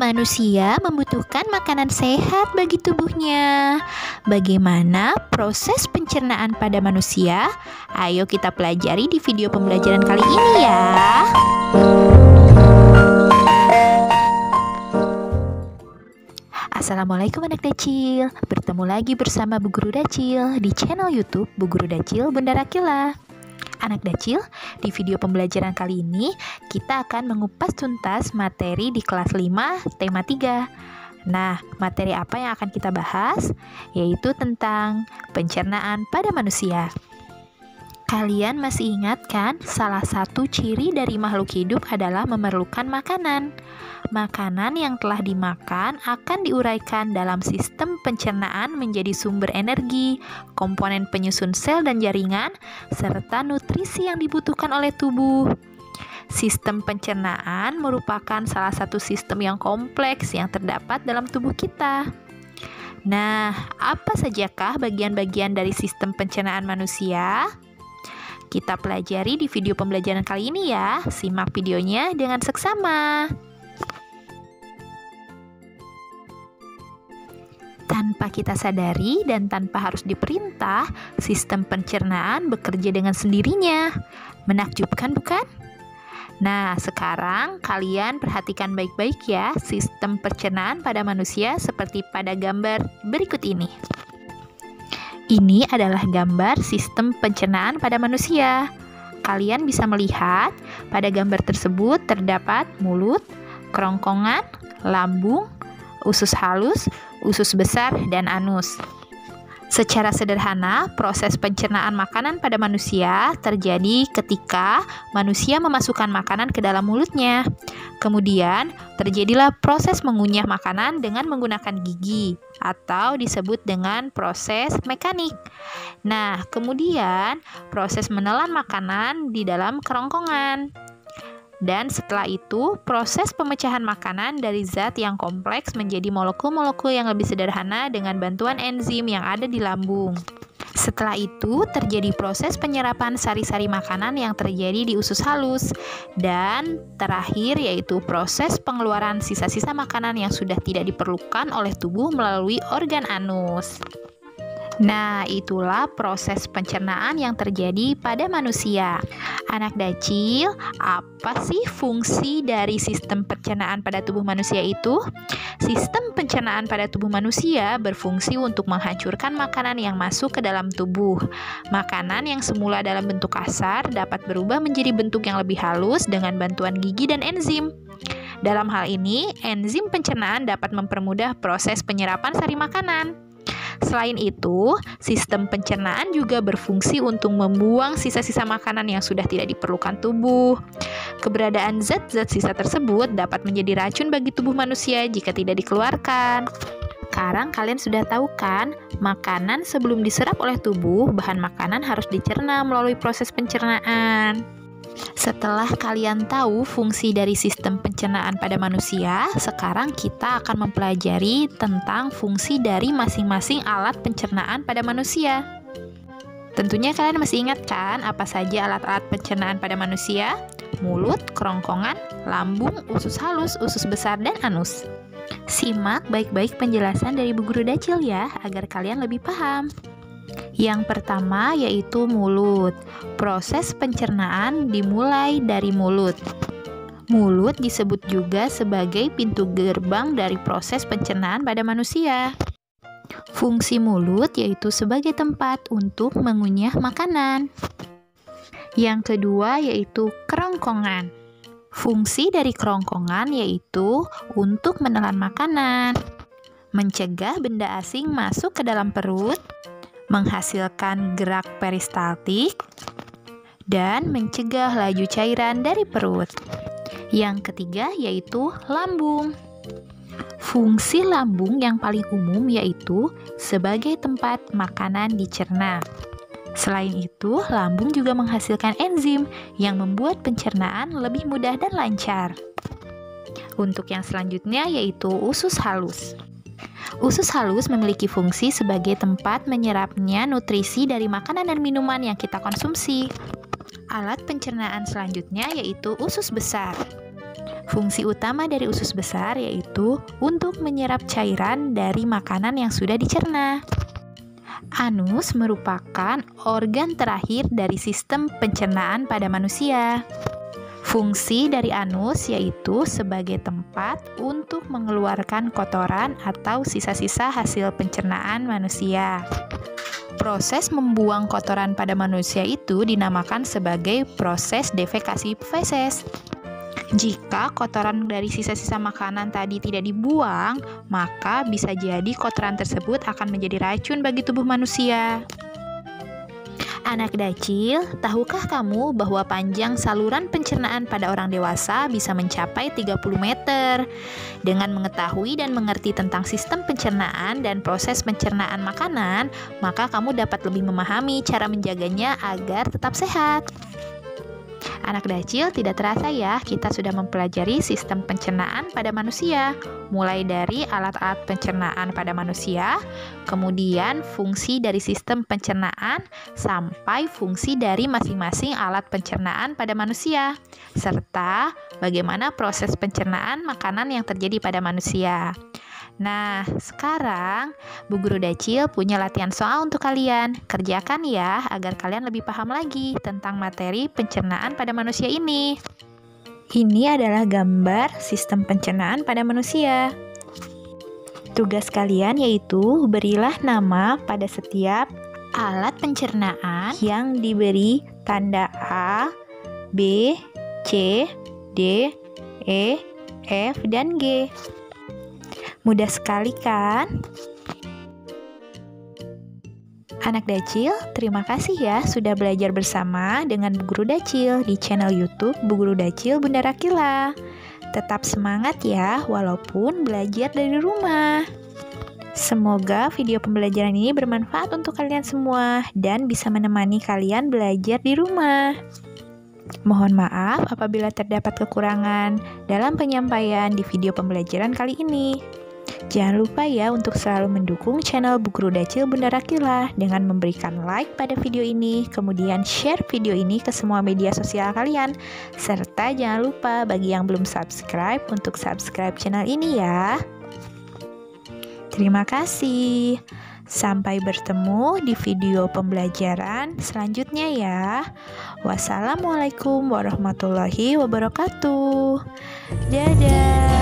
Manusia membutuhkan makanan sehat bagi tubuhnya. Bagaimana proses pencernaan pada manusia? Ayo kita pelajari di video pembelajaran kali ini ya. Assalamualaikum anak Dacil. Bertemu lagi bersama Bu Guru Dacil di channel YouTube Bu Guru Dacil Bunda Rakila. Anak Dacil, di video pembelajaran kali ini kita akan mengupas tuntas materi di kelas 5 tema 3. Nah, materi apa yang akan kita bahas? Yaitu tentang pencernaan pada manusia. Kalian masih ingat kan, salah satu ciri dari makhluk hidup adalah memerlukan makanan. Makanan yang telah dimakan akan diuraikan dalam sistem pencernaan menjadi sumber energi, komponen penyusun sel dan jaringan, serta nutrisi yang dibutuhkan oleh tubuh. Sistem pencernaan merupakan salah satu sistem yang kompleks yang terdapat dalam tubuh kita. Nah, apa sajakah bagian-bagian dari sistem pencernaan manusia? Kita pelajari di video pembelajaran kali ini ya. Simak videonya dengan seksama. Tanpa kita sadari dan tanpa harus diperintah, sistem pencernaan bekerja dengan sendirinya. Menakjubkan bukan? Nah, sekarang kalian perhatikan baik-baik ya sistem pencernaan pada manusia seperti pada gambar berikut ini. Ini adalah gambar sistem pencernaan pada manusia. Kalian bisa melihat pada gambar tersebut terdapat mulut, kerongkongan, lambung, usus halus, usus besar, dan anus. Secara sederhana, proses pencernaan makanan pada manusia terjadi ketika manusia memasukkan makanan ke dalam mulutnya. Kemudian, terjadilah proses mengunyah makanan dengan menggunakan gigi atau disebut dengan proses mekanik. Nah, kemudian proses menelan makanan di dalam kerongkongan. Dan setelah itu, proses pemecahan makanan dari zat yang kompleks menjadi molekul-molekul yang lebih sederhana dengan bantuan enzim yang ada di lambung. Setelah itu, terjadi proses penyerapan sari-sari makanan yang terjadi di usus halus. Dan terakhir yaitu proses pengeluaran sisa-sisa makanan yang sudah tidak diperlukan oleh tubuh melalui organ anus. Nah, itulah proses pencernaan yang terjadi pada manusia. Anak Dacil, apa sih fungsi dari sistem pencernaan pada tubuh manusia itu? Sistem pencernaan pada tubuh manusia berfungsi untuk menghancurkan makanan yang masuk ke dalam tubuh. Makanan yang semula dalam bentuk kasar dapat berubah menjadi bentuk yang lebih halus dengan bantuan gigi dan enzim. Dalam hal ini, enzim pencernaan dapat mempermudah proses penyerapan sari makanan. Selain itu, sistem pencernaan juga berfungsi untuk membuang sisa-sisa makanan yang sudah tidak diperlukan tubuh. Keberadaan zat-zat sisa tersebut dapat menjadi racun bagi tubuh manusia jika tidak dikeluarkan. Sekarang kalian sudah tahu kan, makanan sebelum diserap oleh tubuh, bahan makanan harus dicerna melalui proses pencernaan. Setelah kalian tahu fungsi dari sistem pencernaan pada manusia, sekarang kita akan mempelajari tentang fungsi dari masing-masing alat pencernaan pada manusia. Tentunya kalian masih ingat kan apa saja alat-alat pencernaan pada manusia? Mulut, kerongkongan, lambung, usus halus, usus besar, dan anus. Simak baik-baik penjelasan dari Bu Guru Dacil ya, agar kalian lebih paham. Yang pertama yaitu mulut. Proses pencernaan dimulai dari mulut. Mulut disebut juga sebagai pintu gerbang dari proses pencernaan pada manusia. Fungsi mulut yaitu sebagai tempat untuk mengunyah makanan. Yang kedua yaitu kerongkongan. Fungsi dari kerongkongan yaitu untuk menelan makanan, mencegah benda asing masuk ke dalam perut, menghasilkan gerak peristaltik, dan mencegah laju cairan dari perut. Yang ketiga yaitu lambung. Fungsi lambung yang paling umum yaitu sebagai tempat makanan dicerna. Selain itu, lambung juga menghasilkan enzim yang membuat pencernaan lebih mudah dan lancar. Untuk yang selanjutnya yaitu usus halus. Usus halus memiliki fungsi sebagai tempat menyerapnya nutrisi dari makanan dan minuman yang kita konsumsi. Alat pencernaan selanjutnya yaitu usus besar. Fungsi utama dari usus besar yaitu untuk menyerap cairan dari makanan yang sudah dicerna. Anus merupakan organ terakhir dari sistem pencernaan pada manusia. Fungsi dari anus yaitu sebagai tempat untuk mengeluarkan kotoran atau sisa-sisa hasil pencernaan manusia. Proses membuang kotoran pada manusia itu dinamakan sebagai proses defekasi feses. Jika kotoran dari sisa-sisa makanan tadi tidak dibuang, maka bisa jadi kotoran tersebut akan menjadi racun bagi tubuh manusia. Anak kecil, tahukah kamu bahwa panjang saluran pencernaan pada orang dewasa bisa mencapai 30 meter? Dengan mengetahui dan mengerti tentang sistem pencernaan dan proses pencernaan makanan, maka kamu dapat lebih memahami cara menjaganya agar tetap sehat. Anak kecil, tidak terasa ya, kita sudah mempelajari sistem pencernaan pada manusia, mulai dari alat-alat pencernaan pada manusia, kemudian fungsi dari sistem pencernaan, sampai fungsi dari masing-masing alat pencernaan pada manusia, serta bagaimana proses pencernaan makanan yang terjadi pada manusia. Nah, sekarang Bu Guru Dacil punya latihan soal untuk kalian. Kerjakan ya, agar kalian lebih paham lagi tentang materi pencernaan pada manusia ini. Ini adalah gambar sistem pencernaan pada manusia. Tugas kalian yaitu berilah nama pada setiap alat pencernaan yang diberi tanda A, B, C, D, E, F, dan G. Mudah sekali kan? Anak Dacil, terima kasih ya sudah belajar bersama dengan Bu Guru Dacil di channel YouTube Bu Guru Dacil Bunda Rakila. Tetap semangat ya, walaupun belajar dari rumah. Semoga video pembelajaran ini bermanfaat untuk kalian semua dan bisa menemani kalian belajar di rumah. Mohon maaf apabila terdapat kekurangan dalam penyampaian di video pembelajaran kali ini. Jangan lupa ya untuk selalu mendukung channel Bu Guru Dacil Bunda Rakila dengan memberikan like pada video ini, kemudian share video ini ke semua media sosial kalian. Serta jangan lupa bagi yang belum subscribe untuk subscribe channel ini ya. Terima kasih. Sampai bertemu di video pembelajaran selanjutnya ya. Wassalamualaikum warahmatullahi wabarakatuh. Dadah.